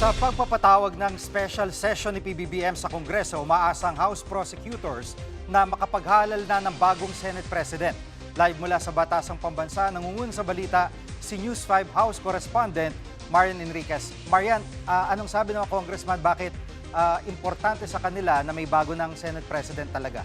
Sa pagpapatawag ng special session ni PBBM sa Kongreso, umaasa ang House Prosecutors na makapaghalal na ng bagong Senate President. Live mula sa Batasang Pambansa, nangungun sa balita si News 5 House Correspondent Marian Enriquez. Marian, anong sabi ng mga congressman, bakit importante sa kanila na may bago ng Senate President talaga?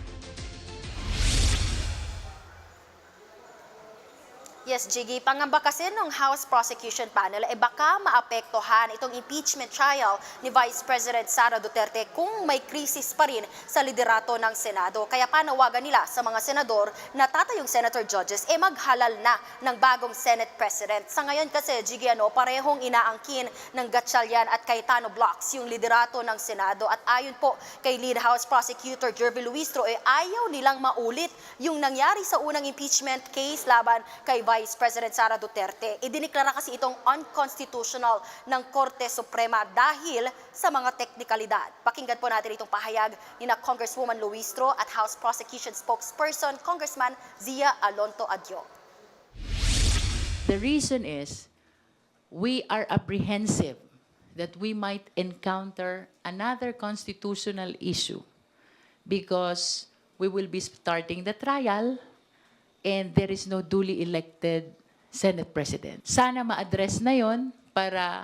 Yes, Jiggy. Pangamba kasi ng House Prosecution Panel baka maapektuhan itong impeachment trial ni Vice President Sara Duterte kung may krisis pa rin sa liderato ng Senado. Kaya panawagan nila sa mga senador na tatayong senator judges maghalal na ng bagong Senate President. Sa ngayon kasi, Jiggy, parehong inaangkin ng Gatchalian at Cayetano blocks yung liderato ng Senado. At ayon po kay Lead House Prosecutor Jervy Luistro, ayaw nilang maulit yung nangyari sa unang impeachment case laban kay Vice President Sara Duterte. Idiniklara kasi itong unconstitutional ng Korte Suprema dahil sa mga teknikalidad. Pakinggan po natin itong pahayag ni na Congresswoman Luistro at House Prosecution Spokesperson Congressman Zia Alonto Adyo. The reason is we are apprehensive that we might encounter another constitutional issue because we will be starting the trial and there is no duly elected Senate President. Sana ma-address na yon para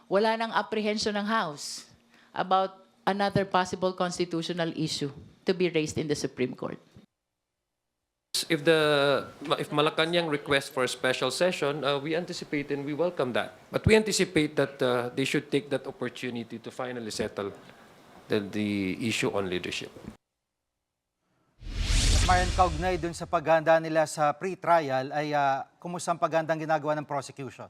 wala nang apprehension ng House about another possible constitutional issue to be raised in the Supreme Court. If Malacanang requests for a special session, we anticipate and we welcome that. But we anticipate that they should take that opportunity to finally settle the issue on leadership. Marian, kaugnay dun sa paghahanda nila sa pre-trial, ay kumusta ang paghandang ginagawa ng prosecution?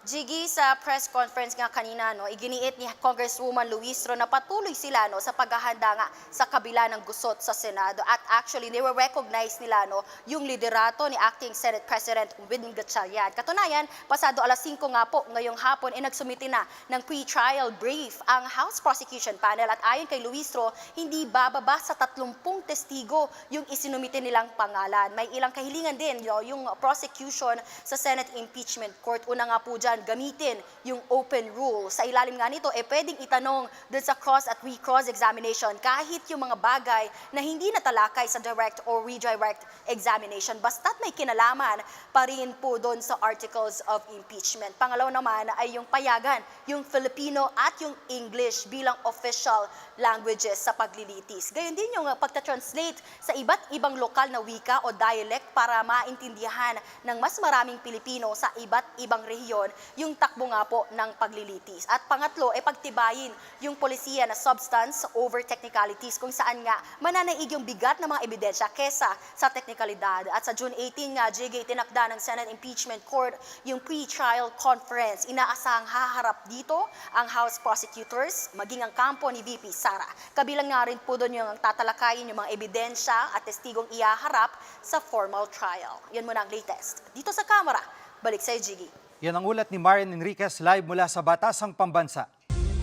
Jiggy, sa press conference nga kanina, iginiit ni Congresswoman Luistro na patuloy sila sa paghahanda nga sa kabila ng gusot sa Senado. At actually, nire-recognize nila yung liderato ni Acting Senate President Win Gatchalian. Katunayan, pasado alas 5 nga po ngayong hapon, nagsumiti na ng pre-trial brief ang House Prosecution Panel. At ayon kay Luistro, hindi bababa sa 30 testigo yung isinumiti nilang pangalan. May ilang kahilingan din yung prosecution sa Senate Impeachment Court. Una nga po dyan, gamitin yung open rule. Sa ilalim nga nito, pwedeng itanong dun sa cross at re-cross examination kahit yung mga bagay na hindi natalakay sa direct or redirect examination. Basta't may kinalaman pa rin po dun sa articles of impeachment. Pangalaw naman ay yung payagan, yung Filipino at yung English bilang official languages sa paglilitis. Gayon din yung pagta-translate sa iba't ibang lokal na wika o dialect para maintindihan ng mas maraming Pilipino sa iba't ibang rehiyon yung takbo nga po ng paglilitis. At pangatlo, pagtibayin yung polisiya na substance over technicalities kung saan nga mananaig yung bigat ng mga ebidensya kesa sa teknikalidad. At sa June 18 nga, JG, tinakda ng Senate Impeachment Court yung pre-trial conference. Inaasahang haharap dito ang House Prosecutors, maging ang kampo ni VP Sara. Kabilang nga rin po doon yung tatalakayin yung mga ebidensya at testigong ihaharap sa formal trial. Yan muna ang latest. Dito sa Kamara, balik sa Jiggy. Yan ang ulat ni Marian Enriquez live mula sa Batasang Pambansa.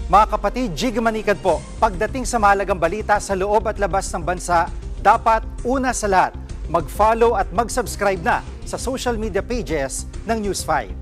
Mga kapatid, Jiggy Manikad po, pagdating sa mahalagang balita sa loob at labas ng bansa, dapat una sa lahat, mag-follow at mag-subscribe na sa social media pages ng News 5.